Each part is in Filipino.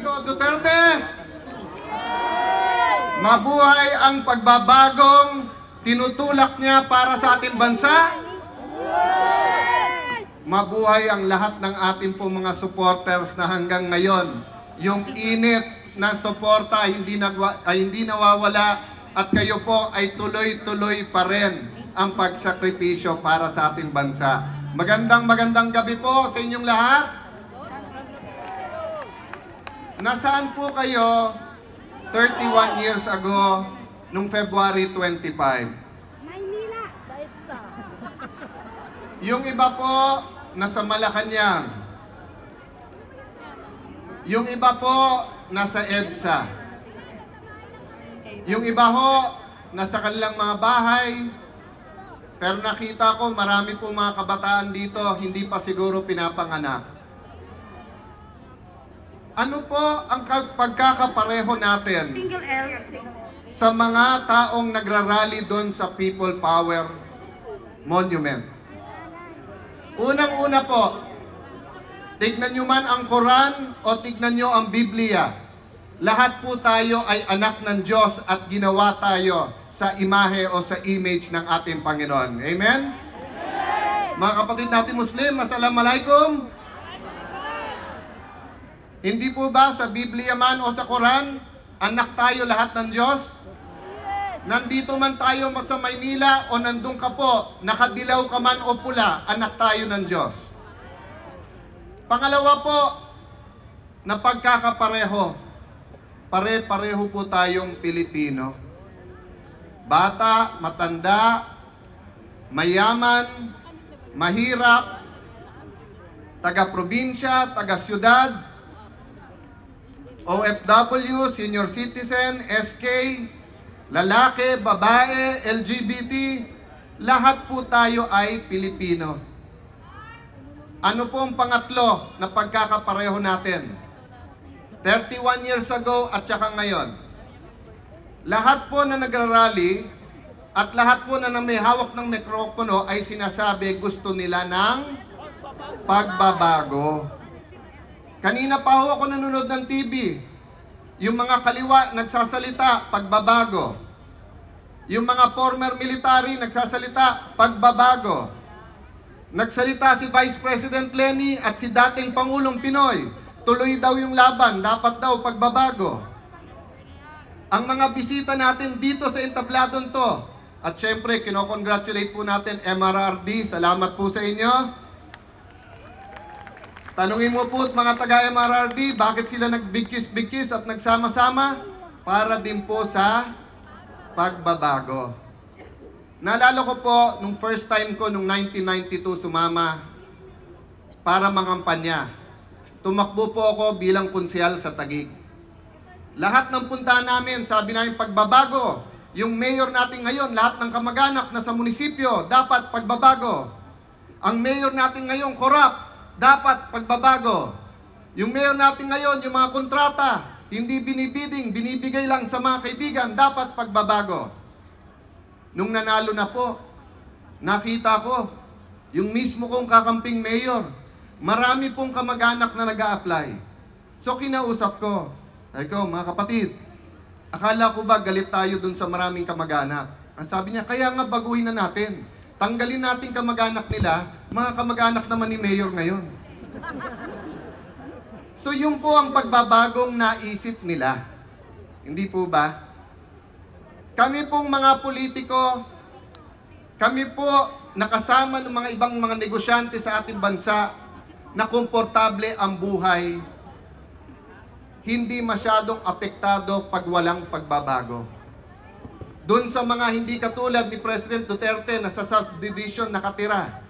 Rodrigo Duterte! Mabuhay ang pagbabagong tinutulak niya para sa ating bansa! Mabuhay ang lahat ng ating po mga supporters na hanggang ngayon, yung init na suporta hindi nawawala at kayo po ay tuloy-tuloy pa rin ang pagsakripisyo para sa ating bansa. Magandang gabi po sa inyong lahat. Nasaan po kayo 31 years ago nung February 25? Maynila. Sa EDSA. Yung iba po nasa Malacanang. Yung iba po nasa EDSA. Yung iba ho nasa kanilang mga bahay. Pero nakita ko marami po mga kabataan dito hindi pa siguro pinapanganak. Ano po ang pagkakapareho natin sa mga taong nagrarally doon sa People Power Monument? Unang-una po, tignan nyo man ang Quran o tignan nyo ang Biblia. Lahat po tayo ay anak ng Diyos at ginawa tayo sa imahe o sa image ng ating Panginoon. Amen? Mga kapatid natin Muslim, Assalamualaikum. Hindi po ba sa Biblia man o sa Quran, anak tayo lahat ng Diyos? Nandito man tayo sa Maynila o nandun ka po, nakadilaw ka man o pula, anak tayo ng Diyos. Pangalawa po, na pagkakapareho, pare-pareho po tayong Pilipino. Bata, matanda, mayaman, mahirap, taga-probinsya, taga-syudad, OFW, senior citizen, SK, lalaki, babae, LGBT, lahat po tayo ay Pilipino. Ano po ang pangatlo na pagkakapareho natin? 31 years ago at saka ngayon. Lahat po na nagrarally at lahat po na may hawak ng mikropono ay sinasabi gusto nila ng pagbabago. Kanina pa ho ako nanonood ng TV. Yung mga kaliwa nagsasalita, pagbabago. Yung mga former military nagsasalita, pagbabago. Nagsalita si Vice President Leni at si dating Pangulong Pinoy. Tuloy daw yung laban, dapat daw pagbabago. Ang mga bisita natin dito sa entabladong to, at syempre, kinokongratulate po natin MRRD, salamat po sa inyo. Tanungin mo po mga taga-MRRD, bakit sila nagbigkis-bigkis at nagsama-sama? Para din po sa pagbabago. Naalala ko po, nung first time ko, nung 1992, sumama para mangampanya. Tumakbo po ako bilang konsyal sa Taguig. Lahat ng punta namin, sabi namin pagbabago. Yung mayor natin ngayon, lahat ng kamag-anak na sa munisipyo, dapat pagbabago. Ang mayor natin ngayon, corrupt. Dapat pagbabago. Yung mayor natin ngayon, yung mga kontrata, hindi binibiding, binibigay lang sa mga kaibigan, dapat pagbabago. Nung nanalo na po, nakita ko, yung mismo kong kakamping mayor, marami pong kamag-anak na nag-a-apply. So kinausap ko, sabi ko, mga kapatid, akala ko ba galit tayo dun sa maraming kamag-anak? Ang sabi niya, kaya nga baguhin na natin. Tanggalin natin kamag-anak nila, mga kamag-anak naman ni Mayor ngayon. So yung po ang pagbabagong naisip nila. Hindi po ba? Kami pong mga politiko, kami po nakasama ng mga ibang mga negosyante sa ating bansa na komportable ang buhay, hindi masyadong apektado pag walang pagbabago. Doon sa mga hindi katulad ni President Duterte na sa subdivision nakatira,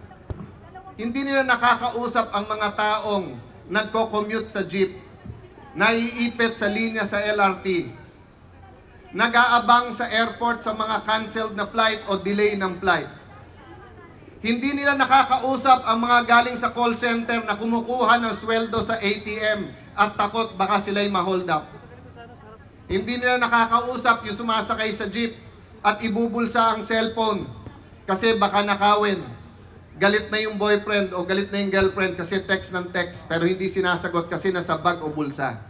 hindi nila nakakausap ang mga taong nagko-commute sa jeep, naiipit sa linya sa LRT, nag-aabang sa airport sa mga canceled na flight o delay ng flight. Hindi nila nakakausap ang mga galing sa call center na kumukuha ng sweldo sa ATM at takot baka sila'y ma-hold up. Hindi nila nakakausap yung sumasakay sa jeep at ibubulsa ang cellphone kasi baka nakawin. Galit na yung boyfriend o galit na yung girlfriend kasi text ng text pero hindi sinasagot kasi nasa bag o bulsa.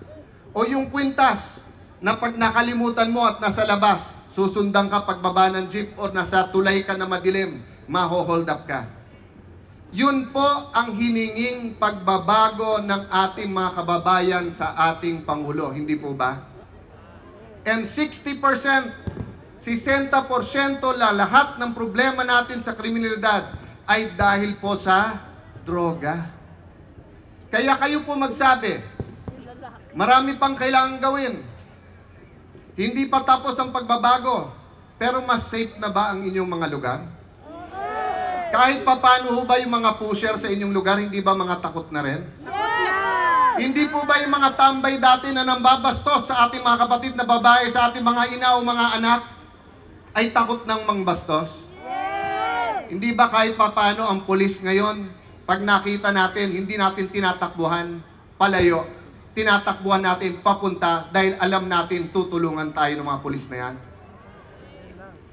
O yung kwintas na pag nakalimutan mo at nasa labas, susundan ka pagbaba ng jeep or nasa tulay ka na madilim, maho-hold up ka. Yun po ang hininging pagbabago ng ating mga kababayan sa ating Pangulo, hindi po ba? And 60%, 60% lahat ng problema natin sa kriminalidad ay dahil po sa droga. Kaya kayo po magsabi, marami pang kailangan gawin. Hindi pa tapos ang pagbabago, pero mas safe na ba ang inyong mga lugar? Kahit pa paano ho ba yung mga pusher sa inyong lugar, hindi ba mga takot na rin? Hindi po ba yung mga tambay dati na nambabastos sa ating mga kapatid na babae, sa ating mga ina o mga anak, ay takot ng mangbastos? Hindi ba kahit pa paano ang pulis ngayon, pag nakita natin, hindi natin tinatakbuhan palayo, tinatakbuhan natin papunta dahil alam natin tutulungan tayo ng mga pulis na yan?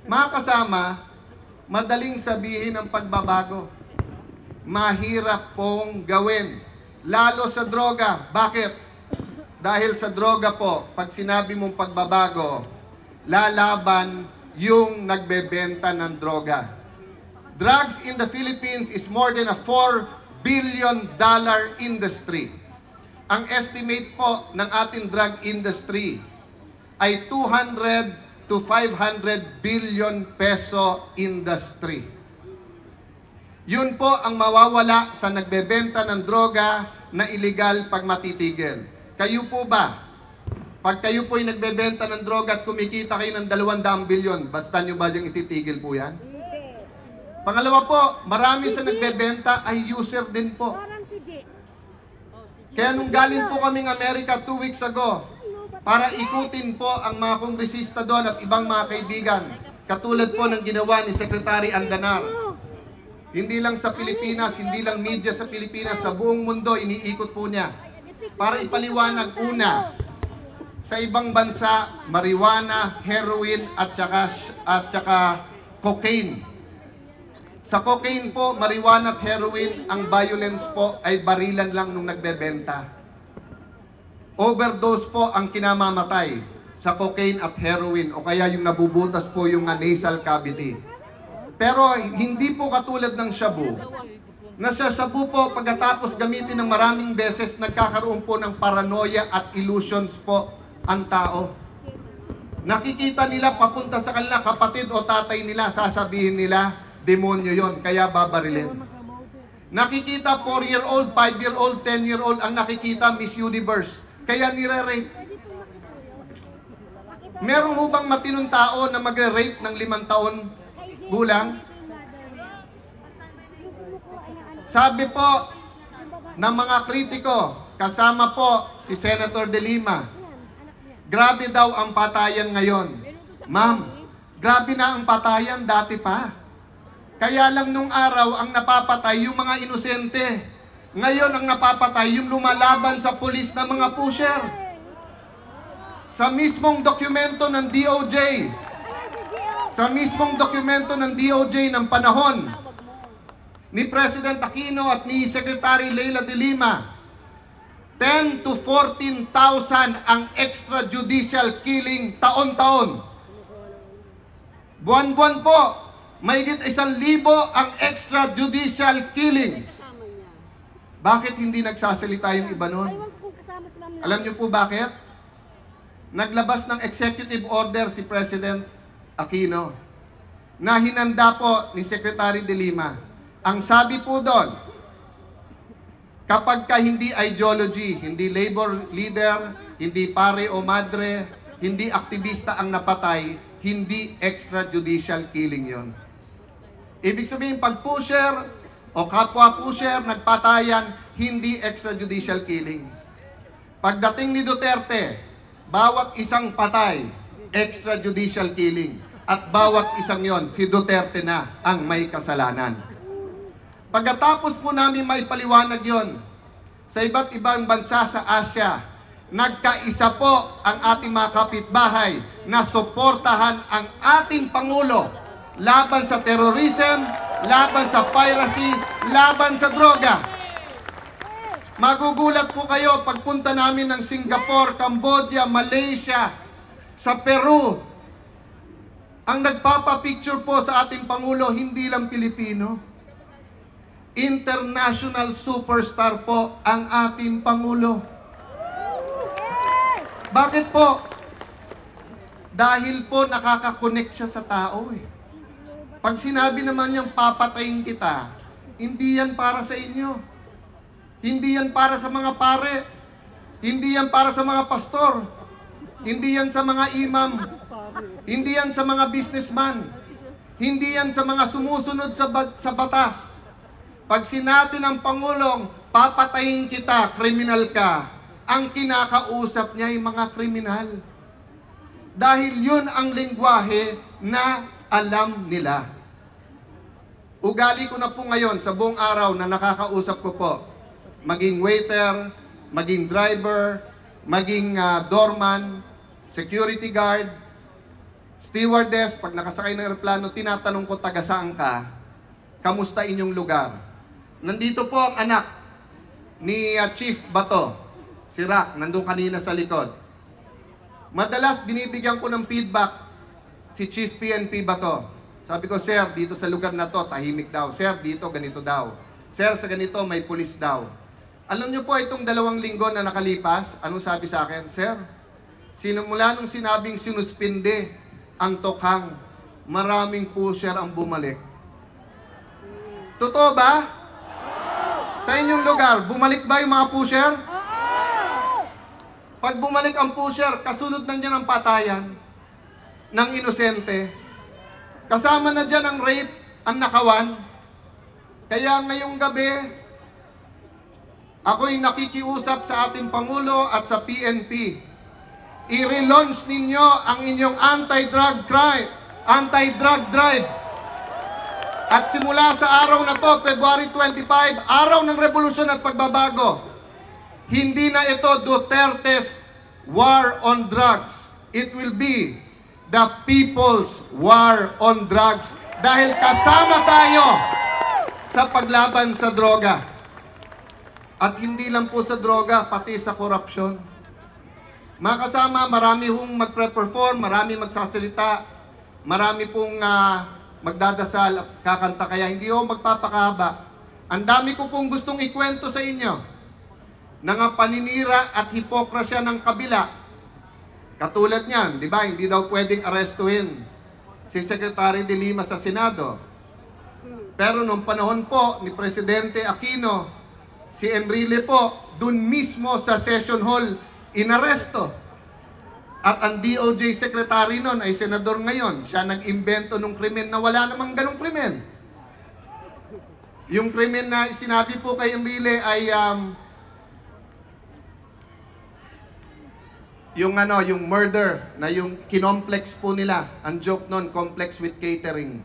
Mga kasama, madaling sabihin ang pagbabago. Mahirap pong gawin. Lalo sa droga. Bakit? Dahil sa droga po, pag sinabi mong pagbabago, lalaban yung nagbebenta ng droga. Drugs in the Philippines is more than a $4 billion industry. Ang estimate po ng ating drug industry ay 200 to 500 billion peso industry. Yun po ang mawawala sa nagbebenta ng droga na illegal pag matitigil. Kayo po ba? Pag kayo po ay nagbebenta ng droga at kumikita kayo ng 200 billion, basta nyo ba yung ititigil po yan? Pangalawa po, marami sa nagbebenta ay user din po. Parang si J. Kaya nung galing po kaming Amerika 2 weeks ago, para ikutin po ang mga kongresista doon at ibang mga kaibigan, katulad po ng ginawa ni Secretary Andanar. Hindi lang sa Pilipinas, hindi lang media sa Pilipinas, sa buong mundo, iniikot po niya. Para ipaliwanag una, sa ibang bansa, marijuana, heroin, at saka cocaine. Sa cocaine po, marijuana at heroin, ang violence po ay barilan lang nung nagbebenta. Overdose po ang kinamamatay sa cocaine at heroin o kaya yung nabubutas po yung nasal cavity. Pero hindi po katulad ng shabu. Na sa shabu po, pagkatapos gamitin ng maraming beses, nagkakaroon po ng paranoia at illusions po ang tao. Nakikita nila papunta sa kanila kapatid o tatay nila, sasabihin nila, demonyo yon, kaya babarilin. Nakikita 4-year-old, 5-year-old, 10-year-old ang nakikita Miss Universe, kaya nire-rape. Meron ho bang matinong tao na magre-rape ng 5 taon gulang? Sabi po ng mga kritiko, kasama po si Senator De Lima, grabe daw ang patayan ngayon. Ma'am, grabe na ang patayan dati pa. Kaya lang nung araw ang napapatay yung mga inosente. Ngayon ang napapatay yung lumalaban sa pulis na mga pusher. Sa mismong dokumento ng DOJ, ng panahon ni President Aquino at ni Secretary Leila de Lima, 10 to 14,000 ang extrajudicial killing taon-taon. Buwan-buwan po, mahigit 1,000 ang extrajudicial killings. Bakit hindi nagsasalita yung iba nun? Alam niyo po bakit? Naglabas ng executive order si President Aquino na hinanda po ni Secretary de Lima. Ang sabi po doon, kapag ka hindi ideology, hindi labor leader, hindi pare o madre, hindi aktivista ang napatay, hindi extrajudicial killing yon. Ibig sabihin, pag pusher o kapwa pusher nagpatayan, hindi extrajudicial killing. Pagdating ni Duterte, bawat isang patay, extrajudicial killing. At bawat isang yon, si Duterte na ang may kasalanan. Pagkatapos po namin may paliwanag yon, sa iba't ibang bansa sa Asia, nagkaisa po ang ating mga kapitbahay na suportahan ang ating Pangulo laban sa terrorism, laban sa piracy, laban sa droga. Magugulat po kayo pagpunta namin ng Singapore, Cambodia, Malaysia, sa Peru. Ang nagpapapicture po sa ating Pangulo, hindi lang Pilipino. International superstar po ang ating Pangulo. Bakit po? Dahil po nakakakonect siya sa tao eh. Pag sinabi naman niyang papatayin kita, hindi yan para sa inyo. Hindi yan para sa mga pare. Hindi yan para sa mga pastor. Hindi yan sa mga imam. Hindi yan sa mga businessman. Hindi yan sa mga sumusunod sa batas. Pag sinabi ng Pangulong, papatayin kita, kriminal ka, ang kinakausap niya ay mga kriminal. Dahil yun ang lengguwahe na alam nila. Ugali ko na po ngayon sa buong araw na nakakausap ko po, maging waiter, maging driver, maging doorman, security guard, stewardess, pag nakasakay ng aeroplano, tinatanong ko, taga saan ka? Kamusta inyong lugar? Nandito po ang anak ni Chief Bato, si Rack, nandun kanina sa likod. Madalas binibigyan ko ng feedback si Chief PNP Bato. Sabi ko, sir, dito sa lugar na to, tahimik daw. Sir, dito, ganito daw. Sir, sa ganito, may pulis daw. Alam niyo po, itong 2 linggo na nakalipas, anong sabi sa akin? Sir, sinumula nung sinabing sinuspinde ang tokhang, maraming pusher ang bumalik. Totoo ba? Sa inyong lugar, bumalik ba yung mga pusher? Pag bumalik ang pusher, kasunod na niya ng patayan ng inosente. Kasama na dyan ang rape, ang nakawan. Kaya ngayong gabi, ako'y nakikiusap sa ating Pangulo at sa PNP. I-relaunch ninyo ang inyong anti-drug drive. At simula sa araw na to, February 25, araw ng revolusyon at pagbabago, hindi na ito Duterte's war on drugs. It will be the people's war on drugs. Dahil kasama tayo sa paglaban sa droga. At hindi lang po sa droga, pati sa korupsyon. Mga kasama, marami hong magpre-perform, marami magsasalita, marami pong magdadasal at kakanta, kaya hindi ho magpapakahaba. Ang dami ko pong gustong ikwento sa inyo ng paninira at hipokrasya ng kabila. Katulad niyan, di ba, hindi daw pwedeng arestuhin si Secretary de Lima sa Senado. Pero nung panahon po ni Presidente Aquino, si Enrile po, dun mismo sa session hall, inaresto. At ang DOJ Secretary nun ay senador ngayon. Siya nag-imbento ng krimen na wala namang ganong krimen. Yung krimen na sinabi po kay Enrile ay yung murder na yung kinomplex po nila. Ang joke nun, complex with catering.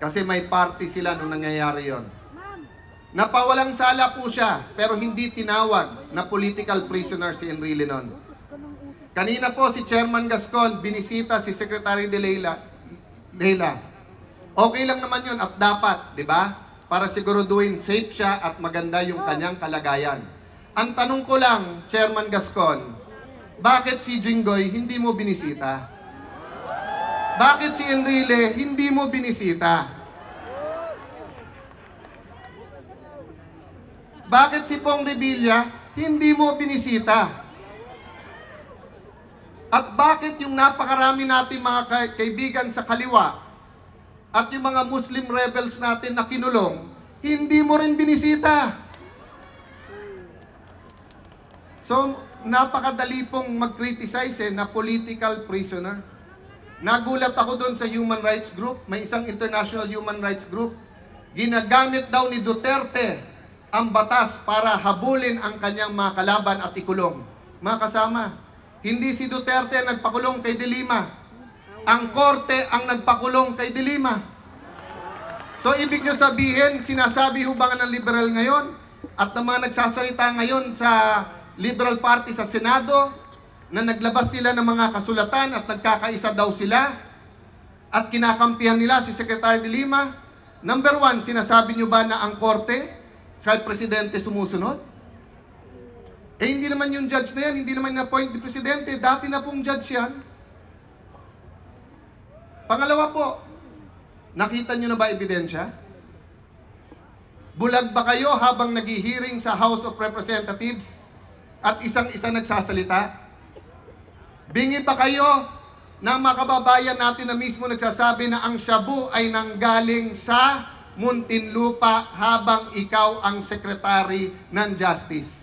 Kasi may party sila nung nangyayari yon. Napawalang sala po siya, pero hindi tinawag na political prisoner si Enrile nun. Kanina po si Chairman Gascon, binisita si Secretary de Leila. Okay lang naman yun at dapat, di ba? Para siguraduhin safe siya at maganda yung kanyang kalagayan. Ang tanong ko lang, Chairman Gascon, bakit si Jinggoy hindi mo binisita? Bakit si Enrile hindi mo binisita? Bakit si Pong Revilla hindi mo binisita? At bakit yung napakarami natin mga kaibigan sa kaliwa at yung mga Muslim rebels natin na kinulong, hindi mo rin binisita? So, napakadali pong mag-criticize na political prisoner. Nagulat ako doon sa human rights group, may isang international human rights group. Ginagamit daw ni Duterte ang batas para habulin ang kanyang mga kalaban at ikulong. Mga kasama, hindi si Duterte ang nagpakulong kay De Lima. Ang korte ang nagpakulong kay De Lima. So, ibig nyo sabihin, sinasabi ho ba ng liberal ngayon at ng mga nagsasalita ngayon sa Liberal Party sa Senado na naglabas sila ng mga kasulatan at nagkakaisa daw sila at kinakampihan nila si Secretary de Lima? Number 1, sinasabi nyo ba na ang korte sa presidente sumusunod? Eh hindi naman yung judge na yan, hindi naman na-appoint ni Presidente. Dati na pong judge yan. Pangalawa po, nakita nyo na ba ebidensya? Bulag ba kayo habang naghihiring sa House of Representatives at isang-isa nagsasalita? Bingi pa kayo ng mga kababayan natin na mismo nagsasabi na ang shabu ay nanggaling sa Muntinlupa habang ikaw ang Secretary ng Justice.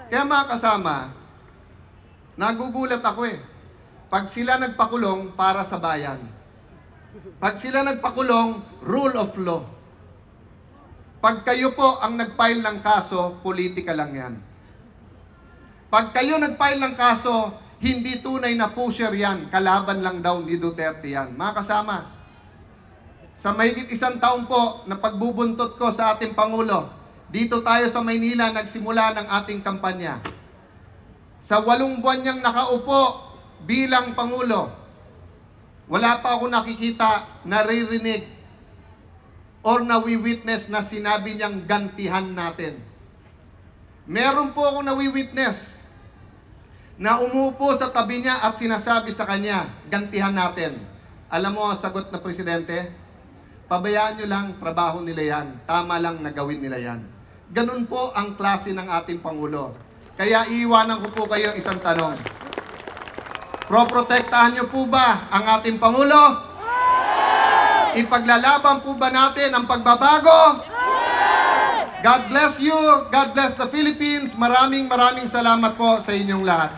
Kaya mga kasama, nagugulat ako eh. Pag sila nagpakulong, para sa bayan. Pag sila nagpakulong, rule of law. Pag kayo po ang nag-file ng kaso, politika lang yan. Pag kayo nag-file ng kaso, hindi tunay na pusher yan. Kalaban lang daw ni Duterte yan. Mga kasama, sa mahigit 1 taon po na pagbubuntot ko sa ating Pangulo, dito tayo sa Maynila nagsimula ng ating kampanya. Sa 8 buwan niyang nakaupo bilang Pangulo, wala pa ako nakikita, naririnig, or nawi-witness na sinabi niyang gantihan natin. Meron po ako nawi-witness na umupo sa tabi niya at sinasabi sa kanya, gantihan natin. Alam mo ang sagot na Presidente? Pabayaan nyo lang, trabaho nila yan. Tama lang na gawin nila yan. Ganun po ang klase ng ating Pangulo. Kaya iiwanan ko po kayo isang tanong. Proprotektahan nyo po ba ang ating Pangulo? Ipaglalaban po ba natin ang pagbabago? God bless you. God bless the Philippines. Maraming salamat po sa inyong lahat.